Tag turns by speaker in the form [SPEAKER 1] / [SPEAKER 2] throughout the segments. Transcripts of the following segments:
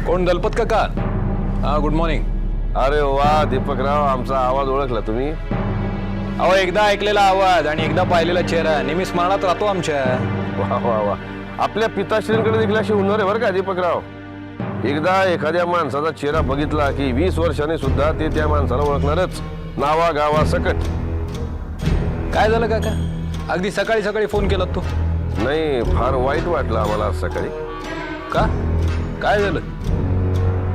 [SPEAKER 1] कोण दलपत काका? हा, गुड मॉर्निंग.
[SPEAKER 2] अरे वा दीपकराव, आमचा आवाज ओळखला तुम्ही?
[SPEAKER 1] अहो, एकदा ऐकलेला आवाज आणि एकदा पाहिलेला चेहरा नेहमी स्मरणात राहतो आमच्या.
[SPEAKER 2] वा वा वा, आपल्या पिताश्रींकडे देखील अशी हुनर आहे बरं का दीपकराव. एकदा एखाद्या माणसाचा चेहरा बघितला की 20 वर्षांनी सुद्धा ते त्या माणसाला ओळखणारच, नावा गावा सकट.
[SPEAKER 1] काय झालं काका? अगदी सकाळी सकाळी फोन केला तू?
[SPEAKER 2] नाही, फार वाईट वाटलं आम्हाला आज सकाळी.
[SPEAKER 1] का? काय झालं?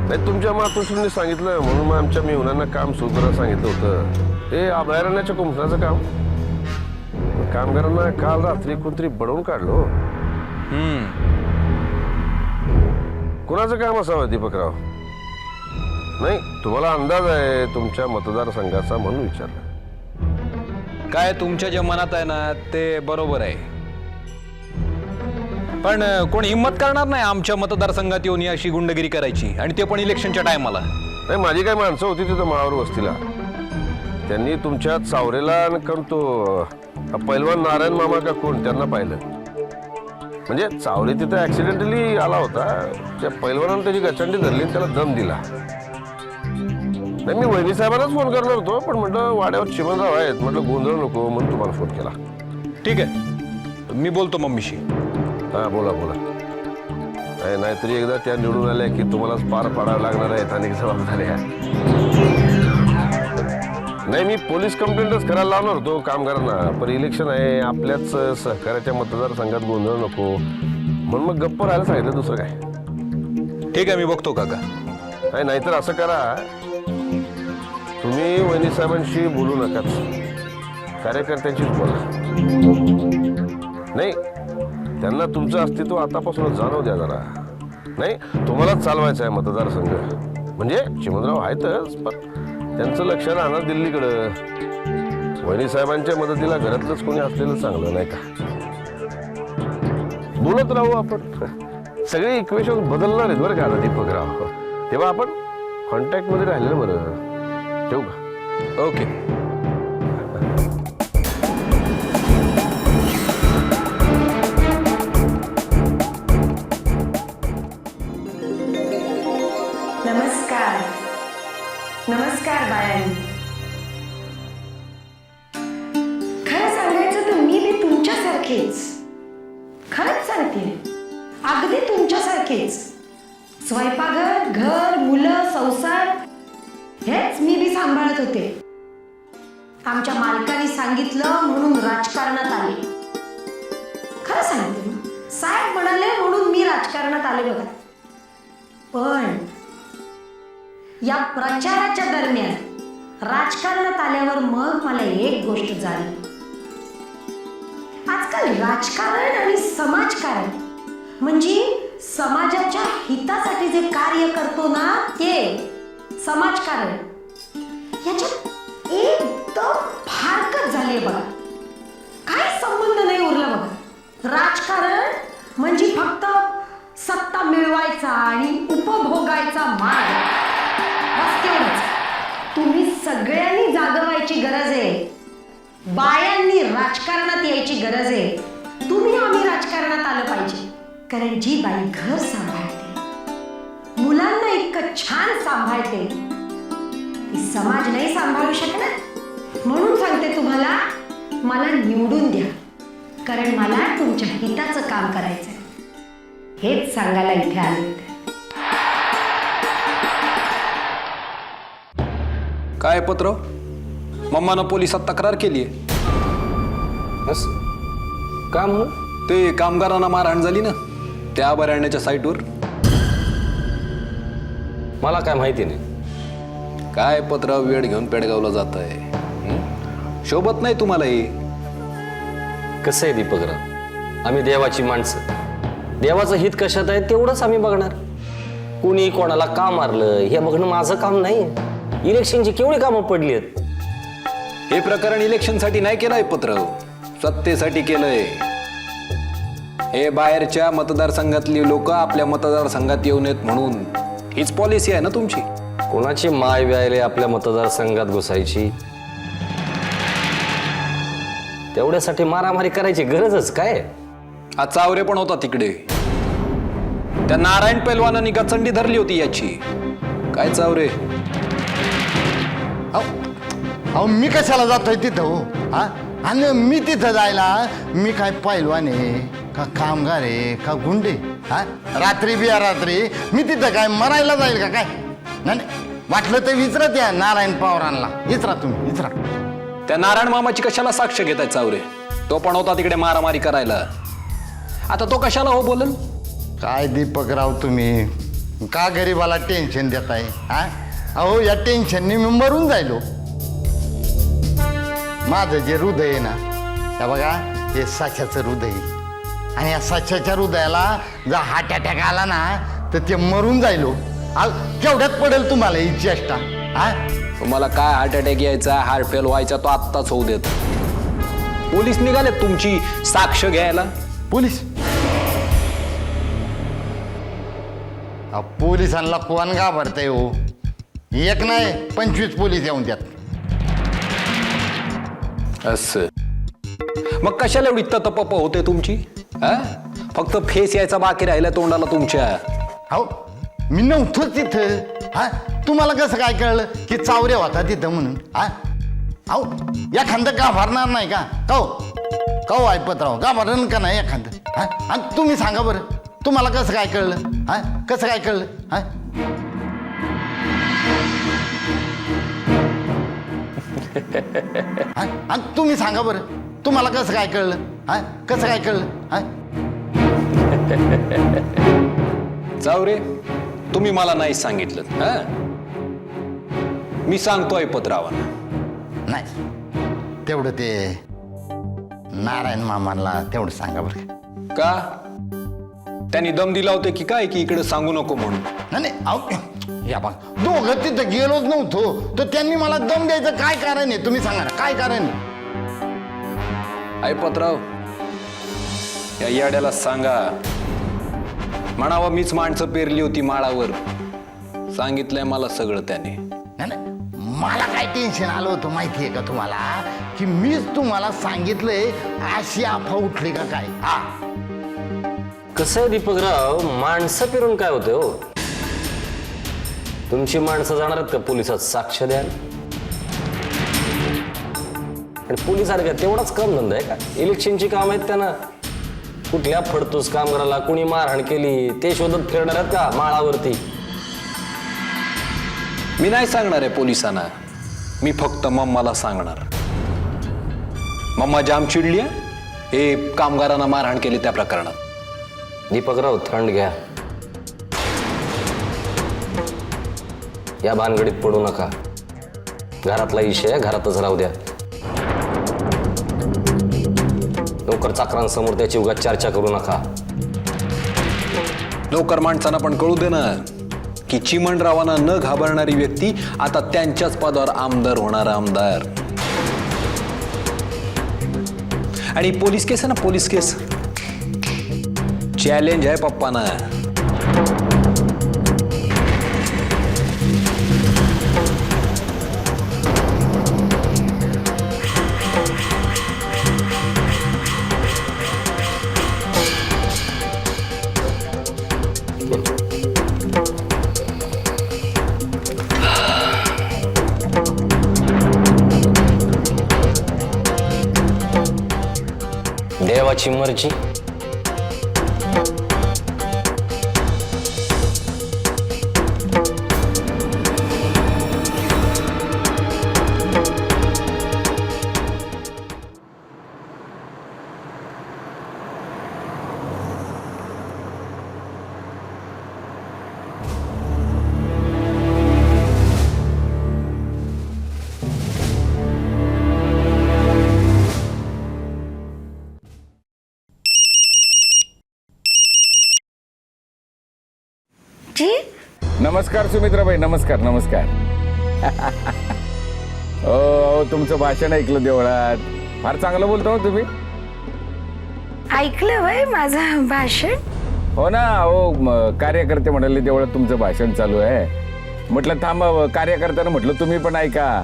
[SPEAKER 2] नाही, तुमच्या मातोश्रींनी सांगितलं म्हणून मग आमच्या मेहुणांना काम सुरू करायला सांगितलं होतं. हे अभयारण्याच्या कुंपणाचं काम. कामगारांना काल रात्री कोणतरी बडवून काढलो. कोणाचं काम असावं दीपकराव? नाही, तुम्हाला अंदाज आहे तुमच्या मतदारसंघाचा म्हणून विचारलं.
[SPEAKER 1] काय तुमच्या जे मनात आहे ना ते बरोबर आहे, पण कोण हिंमत करणार नाही आमच्या मतदारसंघात येऊन अशी गुंडगिरी करायची, आणि ते पण इलेक्शनच्या टायमाला.
[SPEAKER 2] नाही, माझी काय माणसं होती तिथं माळावर वस्तीला. त्यांनी तुमच्या चावरेला करून तो पैलवान नारायण मामा का कोण त्यांना पाहिलं. म्हणजे चावरे तिथे ऍक्सिडेंटली आला होता. त्या पैलवानानं त्याची गचंडी धरली आणि त्याला दम दिला. नाही, मी वहिनी साहेबांनाच फोन करणार होतो, पण म्हटलं वाड्यावर चिमनराव आहेत, म्हटलं गोंधळ नको म्हणून तुम्हाला फोन केला.
[SPEAKER 1] ठीक आहे, मी बोलतो मम्मीशी.
[SPEAKER 2] हा, बोला बोला. नाहीतरी एकदा त्या निवडून आल्या की तुम्हालाच पार पाडावं लागणार आहे स्थानिक जबाबदाऱ्या. नाही, मी पोलीस कंप्लेंटच करायला लावणार होतो कामगारांना, पण इलेक्शन आहे, आपल्याच सहकार्याच्या मतदारसंघात गोंधळ नको म्हणून मग गप्प राहायला सांगितलं. दुसरं काय?
[SPEAKER 1] ठीक आहे, मी बघतो काका.
[SPEAKER 2] नाहीतर असं करा, तुम्ही वहिनी साहेबांशी बोलू नकाच, कार्यकर्त्यांशीच बोला. नाही, त्यांना तुमचं अस्तित्व आतापासूनच जाणव द्या जरा. नाही, तुम्हालाच चालवायचं आहे मतदारसंघ. म्हणजे चिमनराव आहेतच, पण त्यांचं लक्ष राहणार दिल्लीकडं. वहिनी साहेबांच्या मदतीला घरातलंच कोणी असलेलं चांगलं, नाही का? बोलत राहू आपण. सगळे इक्वेशन बदलणार आहेत बरं का आता दीपकराव. तेव्हा आपण कॉन्टॅक्टमध्ये राहिलेलं बरं. ठेवू का?
[SPEAKER 1] ओके.
[SPEAKER 3] नमस्कार. नमस्कार बायांनी. खरं सांगायचं तर मी बी तुमच्यासारखेच. खरंच सांगते, अगदी तुमच्यासारखेच. स्वयंपाकघर, घर, मुलं, संसार हेच मी बी सांभाळत होते. आमच्या मालकाने सांगितलं म्हणून राजकारणात आले. खरं सांगते, साहेब म्हणाले म्हणून मी राजकारणात आले बघा. पण या प्रचाराच्या दरम्यान राजकारणात आल्यावर मग मला एक गोष्ट झाली. आजकाल राजकारण आणि समाजकारण म्हणजे समाजाच्या हितासाठी जे कार्य करतो ना ते समाजकारण, याच्यात एकदम फारकत झाले बघा. काय संबंध नाही उरला बघा. राजकारण म्हणजे फक्त सत्ता मिळवायचा आणि उपभोगायचा मार्ग, बस तेवढंच. तुम्ही सगळ्यांनी जागवायची गरज आहे. बायांनी राजकारणात यायची गरज आहे. तुम्ही आम्ही राजकारणात आलं पाहिजे. कारण जी बाई घर सांभाळते, मुलांना इतकं छान सांभाळते, ती समाज नाही सांभाळू शकणार. म्हणून सांगते तुम्हाला, मला निवडून द्या, कारण मला तुमच्या हिताचं काम करायचंय. हेच सांगायला इथे आले.
[SPEAKER 1] काय पत्र? मम्मानं पोलिसात तक्रार केली आहे.
[SPEAKER 4] का म्हणून?
[SPEAKER 1] ते कामगारांना मारहाण झाली ना त्या अभयारण्याच्या साईटवर.
[SPEAKER 4] मला काय माहिती नाही.
[SPEAKER 1] काय पत्र वेळ घेऊन पेडगावला जात आहे? शोभत नाही तुम्हाला हे?
[SPEAKER 4] कसं आहे दीपकराव, आम्ही देवाची माणसं. देवाचं हित कशात आहे तेवढंच आम्ही बघणार. कुणी कोणाला का मारलं हे बघणं माझं काम नाही. इलेक्शनची केवढी कामं पडली आहेत.
[SPEAKER 1] हे प्रकरण इलेक्शनसाठी नाही केलंय पत्र, सत्तेसाठी केलंय. हे बाहेरच्या मतदारसंघातली लोक आपल्या मतदारसंघात येऊ नयेत म्हणून. हीच पॉलिसी आहे ना तुमची?
[SPEAKER 4] कोणाची माय व्यायले आपल्या मतदारसंघात घुसायची? तेवढ्यासाठी मारामारी करायची गरजच काय?
[SPEAKER 1] हा चावरे पण होता तिकडे. त्या नारायण पैलवानांनी गचंडी धरली होती याची. काय चावरे?
[SPEAKER 5] अहो मी कशाला जातोय तिथं हो हा? आणि मी तिथं जायला मी काय पैलवान आहे का कामगार आहे का गुंडे हा? रात्री बिया रात्री मी तिथं काय मरायला जाईल का काय? नाही वाटलं तर विचारत या नारायण पवारांना. विचारा तुम्ही विचारा.
[SPEAKER 1] त्या नारायण मामाची कशाला साक्ष घेताय चावरे? तो पण होता तिकडे मारामारी करायला. आता तो कशाला हो बोलल?
[SPEAKER 5] काय दीपकराव तुम्ही का गरीबाला टेन्शन देताय हा? अहो या टेन्शनने मी मरून जायलो. माझं जे हृदय आहे ना त्या बघा हे साच्याचं हृदय आहे. आणि या साच्याच्या हृदयाला जर हार्ट अटॅक आला ना तर ते मरून जायलो. केवढ्यात पडेल तुम्हाला ही चेष्टा हा?
[SPEAKER 1] तुम्हाला काय हार्ट अटॅक यायचा, हार्ट फेल व्हायचा तो आत्ताच होऊ देत. पोलीस निघाले तुमची साक्ष घ्यायला.
[SPEAKER 5] पोलीस पोलिसांना कोण घाबरतंय हो? एक नाही 25 पोलीस येऊन द्यात.
[SPEAKER 1] असं मग कशाला एवढी ततपप होते तुमची हा? फक्त फेस यायचा बाकी राहिला तोंडाला तुमच्या.
[SPEAKER 5] हो मी नव्हतोच तिथं हा? तुम्हाला कसं काय कळलं की चावऱ्या होता तिथं म्हणून हा? अहो एखादं घाबरणार नाही का? कहो ऐपतराव घाबरण का नाही एखादं हा? आणि तुम्ही सांगा बरं तुम्हाला कसं काय कळलं हा? कसं काय कळलं हा? आणि तुम्ही सांगा बरं तुम्हाला कसं काय कळलं हा? कसं काय कळलं हा?
[SPEAKER 1] चावरे तुम्ही मला नाही सांगितलं हा? मी सांगतोय पत्रावांना.
[SPEAKER 5] नाही तेवढं ते नारायण मामाला तेवढं सांगा बरं
[SPEAKER 1] का? त्यांनी दम दिला होता की काय की इकडे सांगू नको म्हणून?
[SPEAKER 5] नाही अहो या बघ दोघं तिथं गेलोच नव्हतो तर त्यांनी मला दम द्यायचं काय कारण आहे तुम्ही सांगा ना काय कारण आहे?
[SPEAKER 1] ऐपतराव या याड्याला सांगा म्हणावं मीच माणसं पेरली होती माळावर. सांगितलंय मला सगळं त्याने.
[SPEAKER 5] नाही मला काय टेन्शन आलं होतं माहिती आहे का तुम्हाला की मीच तुम्हाला सांगितलंय अशी अफवा उठली का काय हा?
[SPEAKER 4] कसं आहे दीपकराव, माणसं फिरून काय होते हो? तुमची माणसं जाणार आहेत का पोलिसात साक्ष द्याल? आणि पोलिसांना तेवढाच काम धंदा आहे का? इलेक्शनची काम आहेत त्यांना. कुठल्या फडतूस कामगाराला कुणी मारहाण केली ते शोधत फिरणार आहेत का माळावरती?
[SPEAKER 1] मी नाही सांगणार आहे पोलिसांना. मी फक्त मम्माला सांगणार. मम्मा जाम चिडली आहे हे कामगारांना मारहाण केली त्या प्रकरणात.
[SPEAKER 4] दीपकराव थंड घ्या, या भानगडीत पडू नका. घरातला विषय घरातच राहू द्या. नोकर चाकरांसमोर त्याची उगाच चर्चा करू नका.
[SPEAKER 1] नोकर माणसांना पण कळू दे ना की चिमणरावांना न घाबरणारी व्यक्ती आता त्यांच्याच पदावर आमदार होणार आमदार. आणि पोलीस केस आहे ना पोलीस केस चॅलेंज आहे पप्पाना.
[SPEAKER 4] देवाची मर्जी.
[SPEAKER 3] जी
[SPEAKER 6] नमस्कार सुमित्राबाई. नमस्कार नमस्कार. हो तुमचं भाषण ऐकलं देवळात. फार चांगलं बोलता हो तुम्ही.
[SPEAKER 3] ऐकलं वय माझं भाषण?
[SPEAKER 6] हो ना. हो कार्यकर्ते म्हणाले देवळात तुमचं भाषण चालू आहे. म्हटलं थांबा कार्यकर्त्यानं म्हटलं तुम्ही पण ऐका.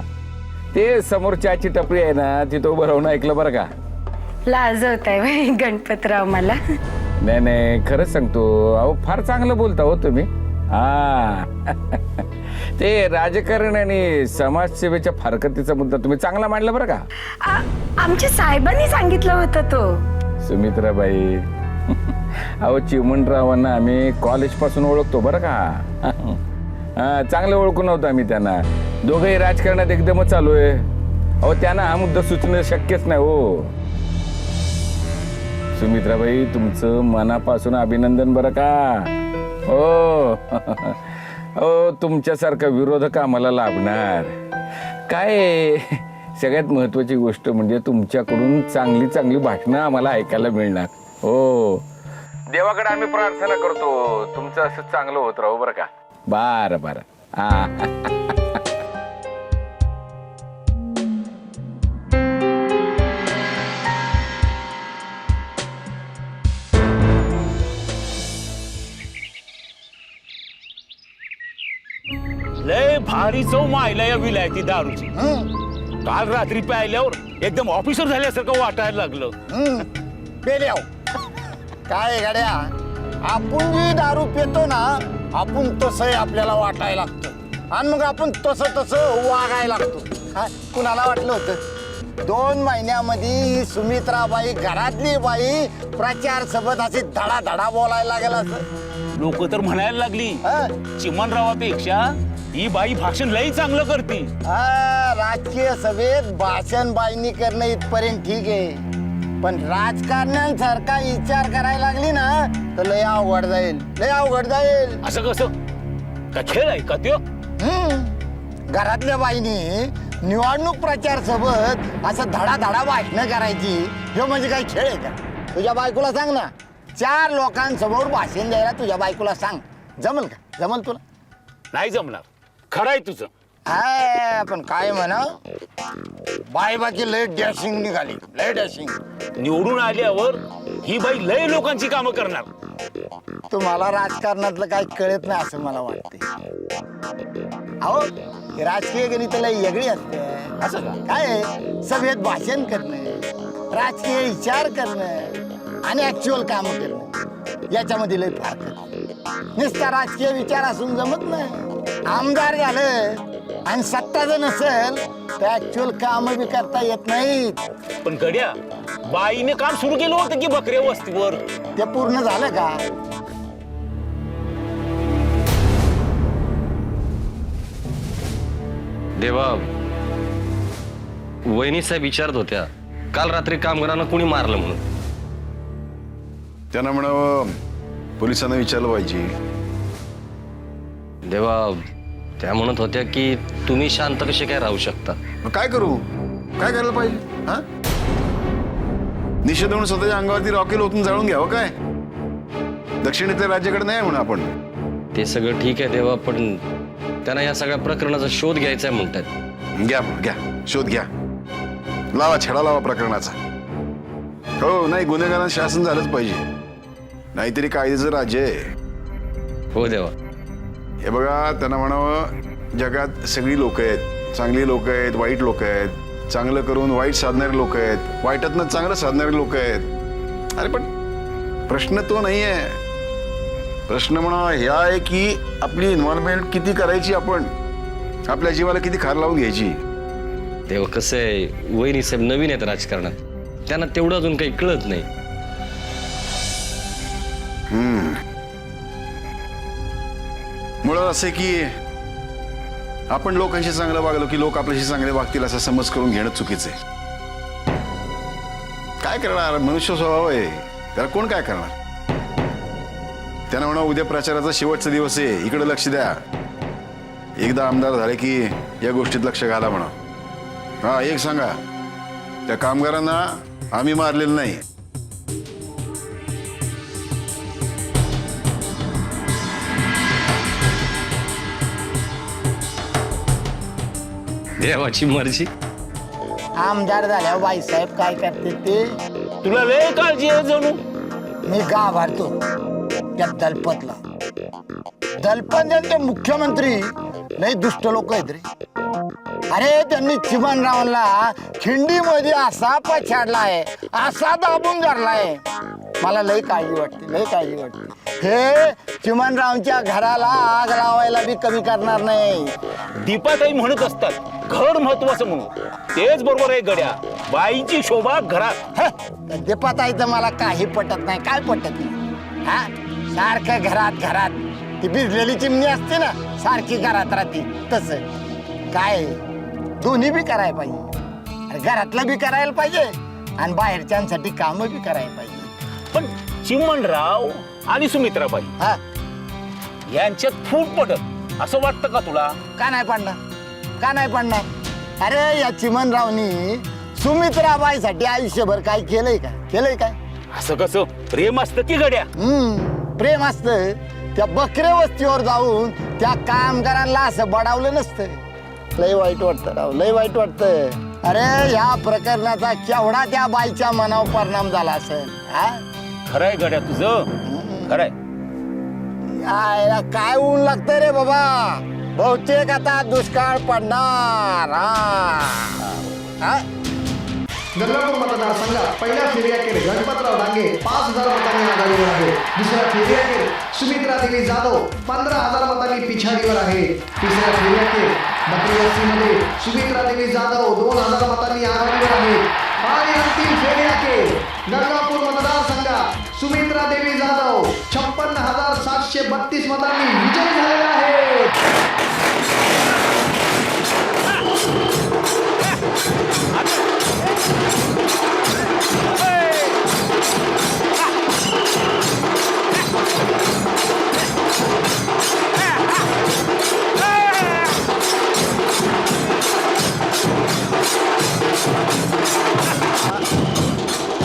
[SPEAKER 6] ते समोर चहाची टपरी आहे ना तिथं उभं राहून ऐकलं बरं का.
[SPEAKER 3] लाजवताय वय गणपतराव मला.
[SPEAKER 6] नाही नाही, खरंच सांगतो. अहो फार चांगलं बोलता हो तुम्ही. हा ते राजकारण आणि समाजसेवेच्या फारकतीचा मुद्दा तुम्ही चांगला मांडला बरं का.
[SPEAKER 3] आमच्या साहेबांनी सांगितलं होतं तो.
[SPEAKER 6] सुमित्राबाई, अहो चिमणरावांना आम्ही कॉलेजपासून ओळखतो बरं का. हा चांगलं ओळखून नव्हतं आम्ही त्यांना. दोघंही राजकारणात एकदमच चालू आहे. अहो त्यांना हा मुद्दा सुचणं शक्यच नाही हो. सुमित्राबाई, तुमचं मनापासून अभिनंदन बरं का. हो हो, तुमच्यासारखा विरोधक आम्हाला लाभणार काय. सगळ्यात महत्वाची गोष्ट म्हणजे तुमच्याकडून चांगली चांगली भाषणं आम्हाला ऐकायला मिळणार. हो, देवाकडे आम्ही प्रार्थना करतो तुमचं असं चांगलं होत राहू बरं का. बरं बरं. हा
[SPEAKER 7] लय भारी चव मायला या विलायती दारूची. काल रात्री प्यायल्यावर एकदम ऑफिसर झाल्यासारखं वाटायला लागलं.
[SPEAKER 5] पेल्याव काय गाड्या, आपण जी दारू पितो ना, आपण तसं आपल्याला वाटायला लागतं आणि मग आपण तसं तसं वागायला लागतो. हा, कुणाला वाटलं होतं 2 महिन्यामध्ये ही सुमित्राबाई घरातली बाई प्रचार सोबत अशी धडा धडा बोलायला लागेल असं.
[SPEAKER 7] लोक तर म्हणायला लागली
[SPEAKER 5] हा?
[SPEAKER 7] चिमणरावापेक्षा ही बाई भाषण लई चांगलं करते.
[SPEAKER 5] हा, राजकीय सभेत भाषण बाईंनी करणं इथपर्यंत ठीक आहे, पण राजकारण्यांसारखा विचार करायला लागली ना तर लय अवघड जाईल, लय अवघड जाईल.
[SPEAKER 7] असं कसं का खेळ आहे का त्यो?
[SPEAKER 5] घरातल्या बाईनी निवडणूक प्रचार सोबत असं धडा धडा भाषणं करायची, हे म्हणजे काही खेळ आहे का? तुझ्या बायकोला सांग ना, 4 लोकांसमोर भाषण द्यायला तुझ्या बायकोला सांग. जमल का? जमल तुला?
[SPEAKER 7] नाही जमणार. खरं आहे तुझं.
[SPEAKER 5] हा, पण काय म्हणा, बाई बाकी लय डॅशिंग निघाली, लय डॅशिंग.
[SPEAKER 7] निवडून आल्यावर ही बाई लय लोकांची कामं करणार.
[SPEAKER 5] तुम्हाला राजकारणातलं काही कळत नाही असं मला वाटते. अहो, ही राजकीय गणित लय वेगळी असते.
[SPEAKER 7] असं का?
[SPEAKER 5] काय आहे? सभेत भाषण करणं, राजकीय विचार करणं आणि ऍक्च्युअल काम करणं याच्यामध्ये लय फरक आहे. नुसता राजकीय विचार असून जमत नाही. आमदार झालं आणि सत्ता जर नसेल तर ऍक्च्युअल काम बी करता येत नाहीत.
[SPEAKER 7] पण गड्या, बाईने काम सुरू केलं होतं की बकऱ्या वस्तीवर.
[SPEAKER 5] ते पूर्ण झालं का?
[SPEAKER 4] देवा, वहिनी साहेब विचारत होत्या काल रात्री कामगारांना कुणी मारलं म्हणून.
[SPEAKER 2] त्यांना म्हणावं पोलिसांना विचारलं पाहिजे.
[SPEAKER 4] देवा, त्या म्हणत होत्या की तुम्ही शांत कसे काय राहू शकता.
[SPEAKER 2] मग काय करू? काय करायला पाहिजे? हा, निषेध म्हणून स्वतःच्या अंगावरती रॉकेल ओतून जाळून घ्यावं काय? दक्षिणेतल्या राज्याकडे नाही म्हणा आपण.
[SPEAKER 4] ते सगळं ठीक आहे देवा, पण त्यांना या सगळ्या प्रकरणाचा शोध घ्यायचा आहे म्हणतात.
[SPEAKER 2] घ्या घ्या, शोध घ्या, लावा छडा लावा प्रकरणाचा. हो, नाही गुन्हेगारांना शासन झालंच पाहिजे, नाहीतरी कायद्याचं राज्य आहे.
[SPEAKER 4] हो देवा.
[SPEAKER 2] हे बघा, त्यांना म्हणावं जगात सगळी लोक आहेत, चांगली लोक आहेत, वाईट लोक आहेत, चांगलं करून वाईट साधणारे लोक आहेत, वाईटातनं चांगलं साधणारे लोक आहेत. अरे पण प्रश्न तो नाही आहे. प्रश्न म्हणा हे आहे की आपली इन्व्हॉल्वमेंट किती करायची, आपण आपल्या जीवाला किती खार लावून घ्यायची.
[SPEAKER 4] तेव्हा कसं आहे, वहिनी साहेब नवीन आहेत राजकारणात, त्यांना तेवढं अजून काही कळत नाही.
[SPEAKER 2] मुळात असं की आपण लोकांशी चांगलं वागलो की लोक आपल्याशी चांगले वागतील असा समज करून घेणं चुकीचं आहे. काय करणार, मनुष्य स्वभाव आहे, त्याला कोण काय करणार. त्यांना म्हणा उद्या प्रचाराचा शेवटचा दिवस आहे, इकडे लक्ष द्या. एकदा आमदार झाले की या गोष्टीत लक्ष घाला म्हणा. हा, एक सांगा, त्या कामगारांना आम्ही मारलेलं नाही.
[SPEAKER 4] देवाची मर्जी.
[SPEAKER 5] आमदार झाल्यावर बाईसाहेब काय करते ते
[SPEAKER 7] तुला लय काळजी आहे जणू.
[SPEAKER 5] मी गाभारतो त्या दलपतला. दलपत यांचे मुख्यमंत्री लय दुष्ट लोक आहेत रे. अरे, त्यांनी चिमणरावांना खिंडीमध्ये असा पछाडलाय, असा दाबून धरलाय मला लई काळजी वाटते, लई काळजी वाटते. हे चिमणरावच्या घराला आग लावायला बी कमी करणार नाही.
[SPEAKER 7] दीपाताई म्हणत असतात घर महत्वाचं म्हणून. तेच बरोबर आहे गड्या. बाईची शोभा घरात.
[SPEAKER 5] दीपाताईचं मला काही पटत नाही. काय पटत नाही? हा, सारखं घरात घरात ती भिजलेली चिमणी असते ना, सारखी घरात राहते. तसं काय दोन्ही बी करायला पाहिजे. अरे घरातलं बी करायला पाहिजे आणि बाहेरच्यांसाठी कामं बी करायला पाहिजे.
[SPEAKER 7] पण चिमणराव आणि सुमित्राबाई
[SPEAKER 5] हा,
[SPEAKER 7] यांच्यात फूट पडत असं वाटतं का तुला?
[SPEAKER 5] का नाही पडणार? का नाही पडणार? अरे या चिमणरावनी सुमित्राबाईसाठी आयुष्यभर काय केलंय का? केलंय काय?
[SPEAKER 7] असं कसं प्रेम असतं की गड्या?
[SPEAKER 5] प्रेम असतं. त्या बकरे वस्तीवर जाऊन त्या कामगारांना असं बडावलं नसतं. लय वाईट वाटतं राव, लय वाईट वाटतं. अरे ह्या प्रकरणाचा केवढा त्या बाईच्या मनावर परिणाम झाला असेल. हा,
[SPEAKER 7] खरंय गड्या तुझं, खरंय.
[SPEAKER 5] यायला काय ऊन लागतं रे बाबा. बहुतेक आता दुष्काळ पडणार. हा,
[SPEAKER 8] गंगापूर मतदारसंघात पहिल्या फेरीअखेर गणपतराव डांगे 5,000 मतांनी आघाडीवर आहे. दुसऱ्या फेरीअखेर सुमित्रा देवी जाधव 15,000 मतांनी पिछाडीवर आहे. तिसऱ्या फेरीअखेर मतदारसंघामध्ये सुमित्रा देवी जाधव 2,000 मतांनी आघाडीवर आहे. आणि अंतिम फेरीअखेर गंगापूर मतदारसंघात सुमित्रा देवी जाधव 56,732 मतांनी विजयी झालेल्या आहेत.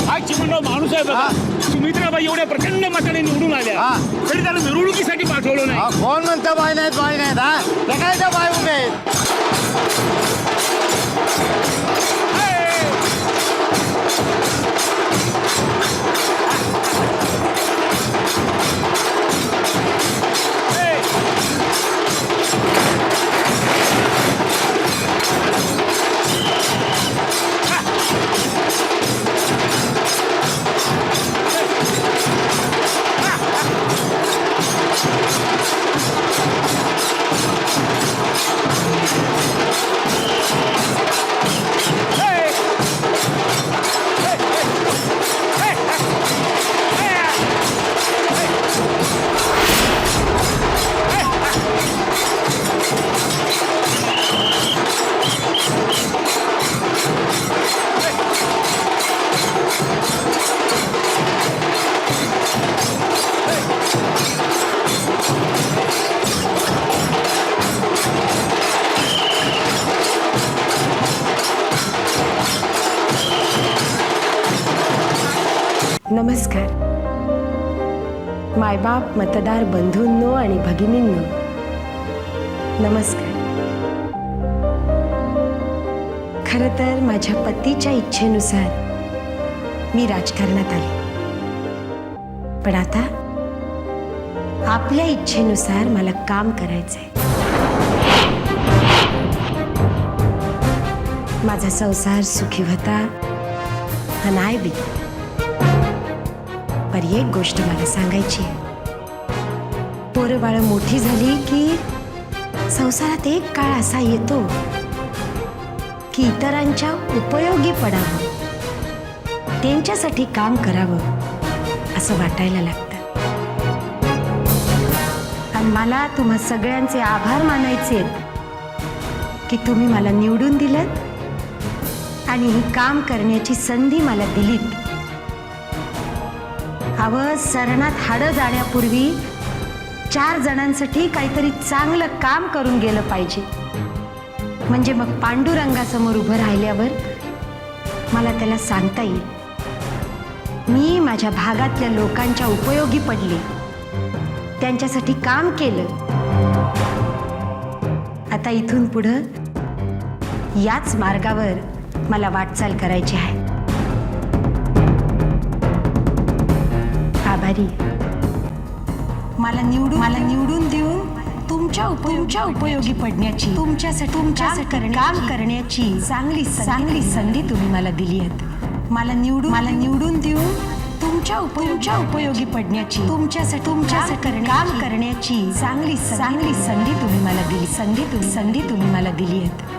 [SPEAKER 7] हा चिमणराव माणूस आहे बघा. सुमित्राबाई एवढ्या प्रचंड मताने निवडून आल्या तरी त्याला मिरवणुकीसाठी पाठवलं नाही.
[SPEAKER 5] कोण म्हणतं बाई नाहीत, बाई नाहीत? हा, ते काय त्या बाई उभे आहेत?
[SPEAKER 3] नमस्कार मायबाप मतदार बंधूंनो आणि भगिनींनो, नमस्कार. खरं तर माझ्या पतीच्या इच्छेनुसार मी राजकारणात आले, पण आता आपल्या इच्छेनुसार मला काम करायचंय. माझा संसार सुखी होता हा नाही बी. पर एक गोष्ट मला सांगायची आहे. पोरं बाळं मोठी झाली की संसारात एक काळ असा येतो की इतरांच्या उपयोगी पडावं, त्यांच्यासाठी काम करावं असं वाटायला लागतं. आणि मला तुम्हा सगळ्यांचे आभार मानायचे की तुम्ही मला निवडून दिलत आणि ही काम करण्याची संधी मला दिलीत. हवं सरणात हाडं जाण्यापूर्वी 4 जणांसाठी काहीतरी चांगलं काम करून गेलं पाहिजे, म्हणजे मग पांडुरंगासमोर उभं राहिल्यावर मला त्याला सांगता येईल मी माझ्या भागातल्या लोकांच्या उपयोगी पडले, त्यांच्यासाठी काम केलं. आता इथून पुढं याच मार्गावर मला वाटचाल करायची आहे. आभारी. मला निवडून देऊन तुमच्या उपयोगी पडण्याची, तुमच्यासाठी काम करण्याची चांगली संधी तुम्ही मला दिली आहे. मला निवडून देऊन तुमच्या उपयोगी पडण्याची तुमच्यासाठी काम करण्याची चांगली संधी तुम्ही मला दिली. संधी तुम्ही मला दिली आहे.